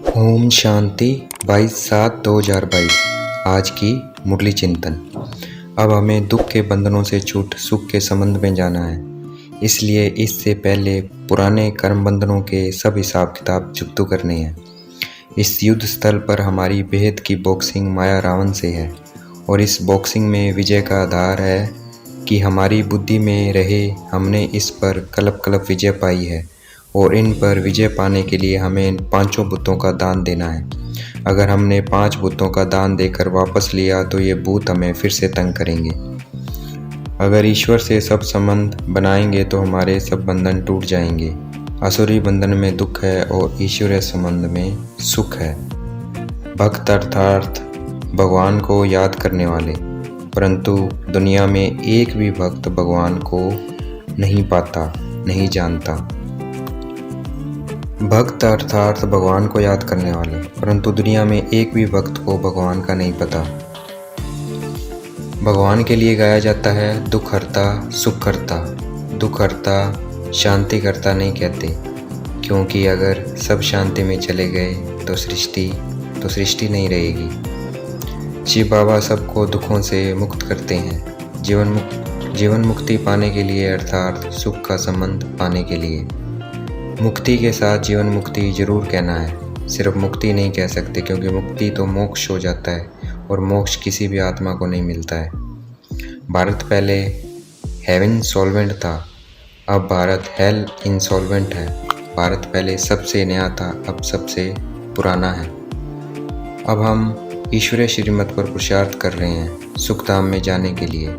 ओम शांति 22/7/2022। आज की मुरली चिंतन। अब हमें दुख के बंधनों से छूट सुख के संबंध में जाना है। इसलिए इससे पहले पुराने कर्म बंधनों के सब हिसाब किताब चुकतो करने हैं। इस युद्ध स्थल पर हमारी बेहद की बॉक्सिंग माया रावण से है और इस बॉक्सिंग में विजय का आधार है कि हमारी बुद्धि में रहे हमने इस पर कलप कलप विजय पाई है और इन पर विजय पाने के लिए हमें पांचों बुतों का दान देना है। अगर हमने 5 बुतों का दान देकर वापस लिया तो ये भूत हमें फिर से तंग करेंगे। अगर ईश्वर से सब संबंध बनाएंगे तो हमारे सब बंधन टूट जाएंगे। असुरी बंधन में दुख है और ईश्वरीय संबंध में सुख है। भक्त अर्थात भगवान को याद करने वाले, परंतु दुनिया में एक भी भक्त भगवान को नहीं पाता, नहीं जानता। भक्त अर्थात भगवान को याद करने वाले, परंतु दुनिया में एक भी भक्त को भगवान का नहीं पता। भगवान के लिए गाया जाता है दुख हरता सुख करता। दुख हरता शांति करता नहीं कहते, क्योंकि अगर सब शांति में चले गए तो सृष्टि नहीं रहेगी। शिव बाबा सबको दुखों से मुक्त करते हैं, जीवन मुक्ति पाने के लिए अर्थात सुख का संबंध पाने के लिए। मुक्ति के साथ जीवन मुक्ति जरूर कहना है, सिर्फ मुक्ति नहीं कह सकते, क्योंकि मुक्ति तो मोक्ष हो जाता है और मोक्ष किसी भी आत्मा को नहीं मिलता है। भारत पहले हेवन सॉल्वेंट था, अब भारत हेल इंसॉल्वेंट है। भारत पहले सबसे नया था, अब सबसे पुराना है। अब हम ईश्वरीय श्रीमत पर पुरुषार्थ कर रहे हैं सुख धाम में जाने के लिए।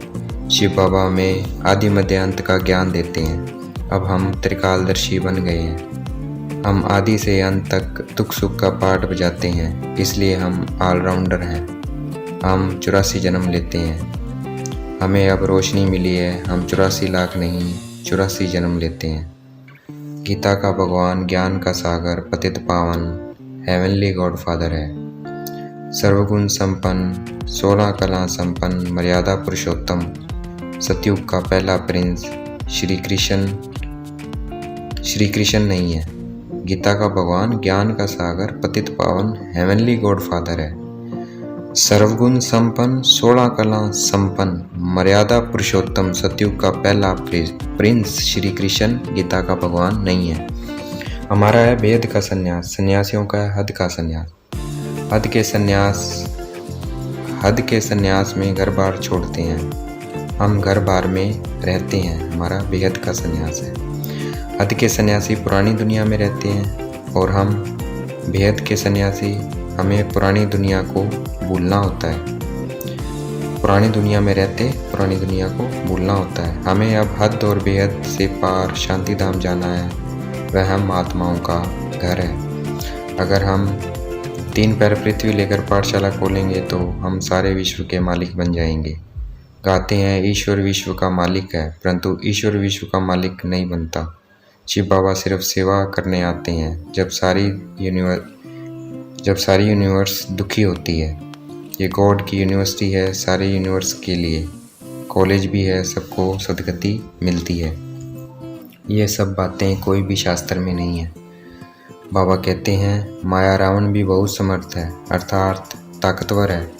शिव बाबा हमें आदि मध्य अंत का ज्ञान देते हैं। अब हम त्रिकालदर्शी बन गए हैं। हम आदि से अंत तक दुख सुख का पाठ बजाते हैं, इसलिए हम ऑलराउंडर हैं। हम 84 जन्म लेते हैं। हमें अब रोशनी मिली है, हम 84 लाख नहीं 84 जन्म लेते हैं। गीता का भगवान ज्ञान का सागर पतित पावन हेवनली गॉड फादर है। सर्वगुण संपन्न 16 कला संपन्न मर्यादा पुरुषोत्तम सतयुग का पहला प्रिंस श्री कृष्ण नहीं है। गीता का भगवान ज्ञान का सागर पतित पावन हेवनली गॉड फादर है। सर्वगुण संपन्न 16 कला संपन्न मर्यादा पुरुषोत्तम सतयुग का पहला प्रिंस श्री कृष्ण गीता का भगवान नहीं है। हमारा है भेद का संन्यास, सन्यासियों का है हद का संन्यास। हद के संन्यास में घर बार छोड़ते हैं, हम घर बार में रहते हैं। हमारा बेहद का संन्यास है। हद के सन्यासी पुरानी दुनिया में रहते हैं और हम बेहद के सन्यासी, हमें पुरानी दुनिया को भूलना होता है। पुरानी दुनिया में रहते पुरानी दुनिया को भूलना होता है। हमें अब हद और बेहद से पार शांति धाम जाना है, वह हम आत्माओं का घर है। अगर हम 3 पैर पृथ्वी लेकर पाठशाला खोलेंगे तो हम सारे विश्व के मालिक बन जाएंगे। गाते हैं ईश्वर विश्व का मालिक है, परंतु ईश्वर विश्व का मालिक नहीं बनता। शिव बाबा सिर्फ सेवा करने आते हैं जब सारी यूनिवर्स दुखी होती है। ये गॉड की यूनिवर्सिटी है सारे यूनिवर्स के लिए, कॉलेज भी है, सबको सदगति मिलती है। ये सब बातें कोई भी शास्त्र में नहीं है। बाबा कहते हैं माया रावण भी बहुत समर्थ है, अर्थात ताकतवर है।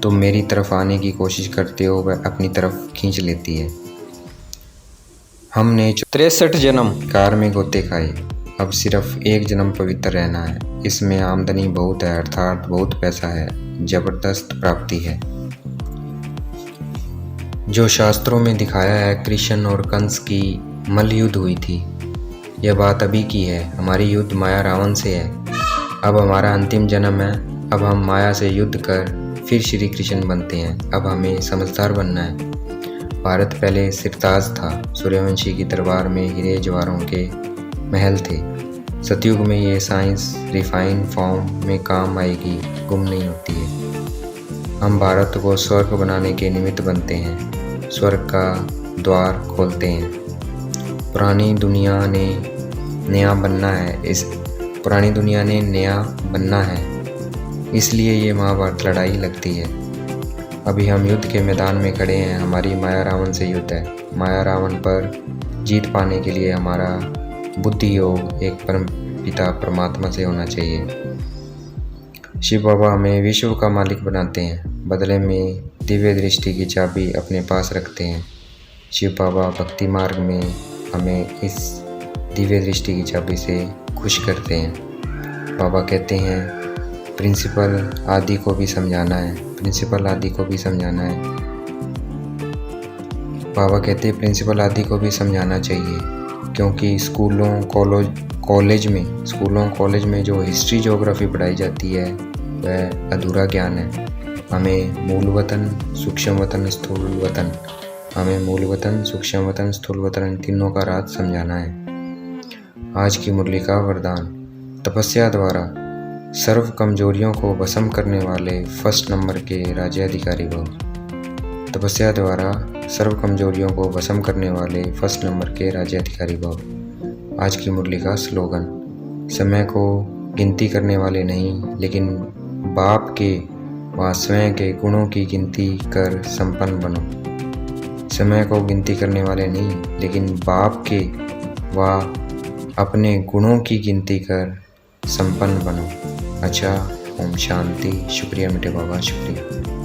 तुम मेरी तरफ आने की कोशिश करते हो, वह अपनी तरफ खींच लेती है। हमने 63 जन्म कार में गोते खाए, अब सिर्फ 1 जन्म पवित्र रहना है। इसमें आमदनी बहुत है, अर्थात बहुत पैसा है, जबरदस्त प्राप्ति है। जो शास्त्रों में दिखाया है कृष्ण और कंस की मल्ल युद्ध हुई थी, यह बात अभी की है। हमारी युद्ध माया रावण से है। अब हमारा अंतिम जन्म है। अब हम माया से युद्ध कर फिर श्री कृष्ण बनते हैं। अब हमें समझदार बनना है। भारत पहले सिरताज था, सूर्यवंशी की दरबार में हीरे जवाहरों के महल थे। सतयुग में ये साइंस रिफाइन फॉर्म में काम आएगी, गुम नहीं होती है। हम भारत को स्वर्ग बनाने के निमित्त बनते हैं, स्वर्ग का द्वार खोलते हैं। पुरानी दुनिया ने नया बनना है, इसलिए ये महाभारत लड़ाई लगती है। अभी हम युद्ध के मैदान में खड़े हैं। हमारी माया रावण से युद्ध है। माया रावण पर जीत पाने के लिए हमारा बुद्धि योग एक परम पिता परमात्मा से होना चाहिए। शिव बाबा हमें विश्व का मालिक बनाते हैं, बदले में दिव्य दृष्टि की चाबी अपने पास रखते हैं। शिव बाबा भक्ति मार्ग में हमें इस दिव्य दृष्टि की चाबी से खुश करते हैं। बाबा कहते हैं प्रिंसिपल आदि को भी समझाना है, प्रिंसिपल आदि को भी समझाना है। बाबा कहते हैं प्रिंसिपल आदि को भी समझाना चाहिए, क्योंकि स्कूलों कॉलेज में जो हिस्ट्री ज्योग्राफी पढ़ाई जाती है वह अधूरा ज्ञान है। हमें मूल वतन, सूक्ष्म वतन, स्थूल वतन, हमें मूल वतन, सूक्ष्म वतन, स्थूल वतन इन तीनों का राज समझाना है। आज की मुरली का वरदान, तपस्या द्वारा सर्व कमजोरियों को भस्म करने वाले फर्स्ट नंबर के राज्याधिकारी भव। तपस्या द्वारा सर्व कमजोरियों को भस्म करने वाले फर्स्ट नंबर के राज्याधिकारी भव। आज की मुरली का स्लोगन, समय को गिनती करने वाले नहीं, लेकिन बाप के व स्वयं के गुणों की गिनती कर संपन्न बनो। समय को गिनती करने वाले नहीं, लेकिन बाप के व अपने गुणों की गिनती कर संपन्न बनो। अच्छा, ओम शांति। शुक्रिया मीठे बाबा, शुक्रिया।